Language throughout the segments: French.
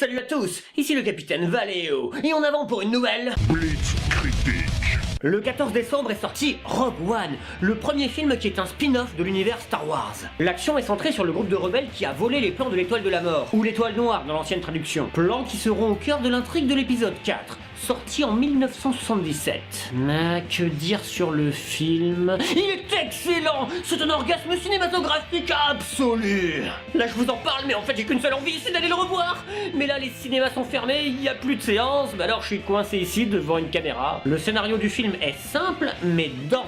Salut à tous, ici le capitaine Valeo, et en avant pour une nouvelle... Blitz critique. Le 14 décembre est sorti Rogue One, le premier film qui est un spin-off de l'univers Star Wars. L'action est centrée sur le groupe de rebelles qui a volé les plans de l'étoile de la mort, ou l'étoile noire dans l'ancienne traduction. Plans qui seront au cœur de l'intrigue de l'épisode 4, sorti en 1977. Mais que dire sur le film? Il est excellent! C'est un orgasme cinématographique absolu! Là je vous en parle, mais en fait j'ai qu'une seule envie, c'est d'aller le revoir! Mais là les cinémas sont fermés, il n'y a plus de séance, bah alors je suis coincé ici devant une caméra. Le scénario du film est simple, mais dense.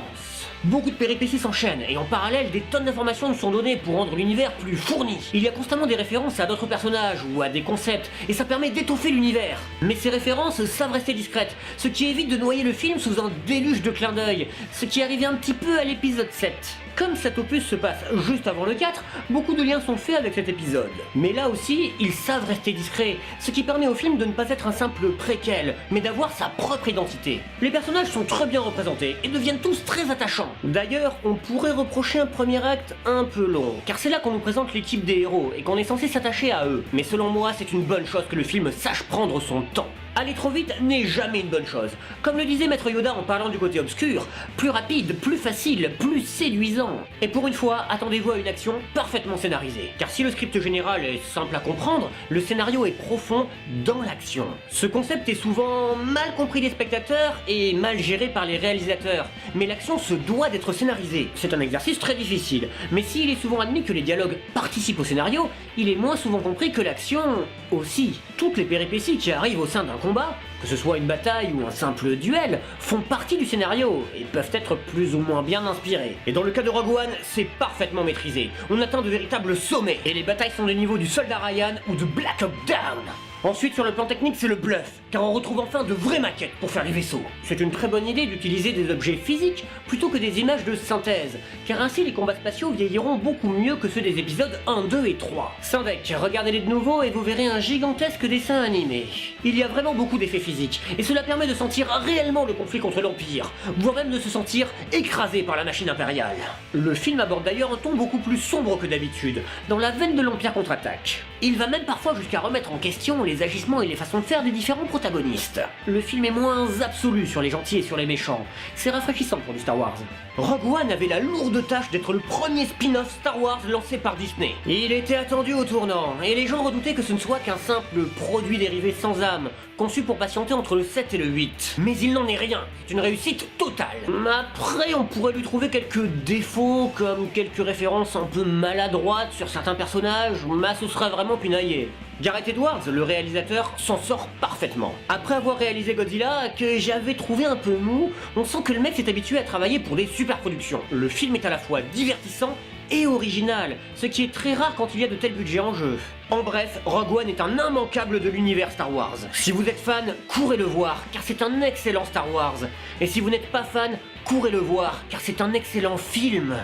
Beaucoup de péripéties s'enchaînent, et en parallèle, des tonnes d'informations nous sont données pour rendre l'univers plus fourni. Il y a constamment des références à d'autres personnages ou à des concepts, et ça permet d'étoffer l'univers. Mais ces références savent rester discrètes, ce qui évite de noyer le film sous un déluge de clins d'œil, ce qui arrivait un petit peu à l'épisode 7. Comme cet opus se passe juste avant le 4, beaucoup de liens sont faits avec cet épisode. Mais là aussi, ils savent rester discrets, ce qui permet au film de ne pas être un simple préquel, mais d'avoir sa propre identité. Les personnages sont très bien représentés et deviennent tous très attachants. D'ailleurs, on pourrait reprocher un premier acte un peu long, car c'est là qu'on nous présente l'équipe des héros et qu'on est censé s'attacher à eux. Mais selon moi, c'est une bonne chose que le film sache prendre son temps. Aller trop vite n'est jamais une bonne chose. Comme le disait Maître Yoda en parlant du côté obscur, plus rapide, plus facile, plus séduisant. Et pour une fois, attendez-vous à une action parfaitement scénarisée. Car si le script général est simple à comprendre, le scénario est profond dans l'action. Ce concept est souvent mal compris des spectateurs et mal géré par les réalisateurs. Mais l'action se doit d'être scénarisée. C'est un exercice très difficile. Mais s'il est souvent admis que les dialogues participent au scénario, il est moins souvent compris que l'action aussi. Toutes les péripéties qui arrivent au sein d'un combat, que ce soit une bataille ou un simple duel, font partie du scénario et peuvent être plus ou moins bien inspirées. Et dans le cas de Rogue One, c'est parfaitement maîtrisé. On atteint de véritables sommets, et les batailles sont du niveau du soldat Ryan ou de Black Hawk Down. Ensuite, sur le plan technique, c'est le bluff, car on retrouve enfin de vraies maquettes pour faire les vaisseaux. C'est une très bonne idée d'utiliser des objets physiques plutôt que des images de synthèse, car ainsi les combats spatiaux vieilliront beaucoup mieux que ceux des épisodes 1, 2 et 3. Sans deck, regardez-les de nouveau et vous verrez un gigantesque dessin animé. Il y a vraiment beaucoup d'effets physiques, et cela permet de sentir réellement le conflit contre l'Empire, voire même de se sentir écrasé par la machine impériale. Le film aborde d'ailleurs un ton beaucoup plus sombre que d'habitude, dans la veine de l'Empire contre-attaque. Il va même parfois jusqu'à remettre en question les agissements et les façons de faire des différents protagonistes. Le film est moins absolu sur les gentils et sur les méchants. C'est rafraîchissant pour du Star Wars. Rogue One avait la lourde tâche d'être le premier spin-off Star Wars lancé par Disney. Il était attendu au tournant, et les gens redoutaient que ce ne soit qu'un simple produit dérivé sans âme, conçu pour patienter entre le 7 et le 8. Mais il n'en est rien, c'est une réussite totale. Après, on pourrait lui trouver quelques défauts, comme quelques références un peu maladroites sur certains personnages, mais ce serait vraiment pinaillé. Gareth Edwards, le réalisateur, s'en sort parfaitement. Après avoir réalisé Godzilla, que j'avais trouvé un peu mou, on sent que le mec s'est habitué à travailler pour des super productions. Le film est à la fois divertissant et original, ce qui est très rare quand il y a de tels budgets en jeu. En bref, Rogue One est un immanquable de l'univers Star Wars. Si vous êtes fan, courez le voir, car c'est un excellent Star Wars. Et si vous n'êtes pas fan, courez le voir, car c'est un excellent film.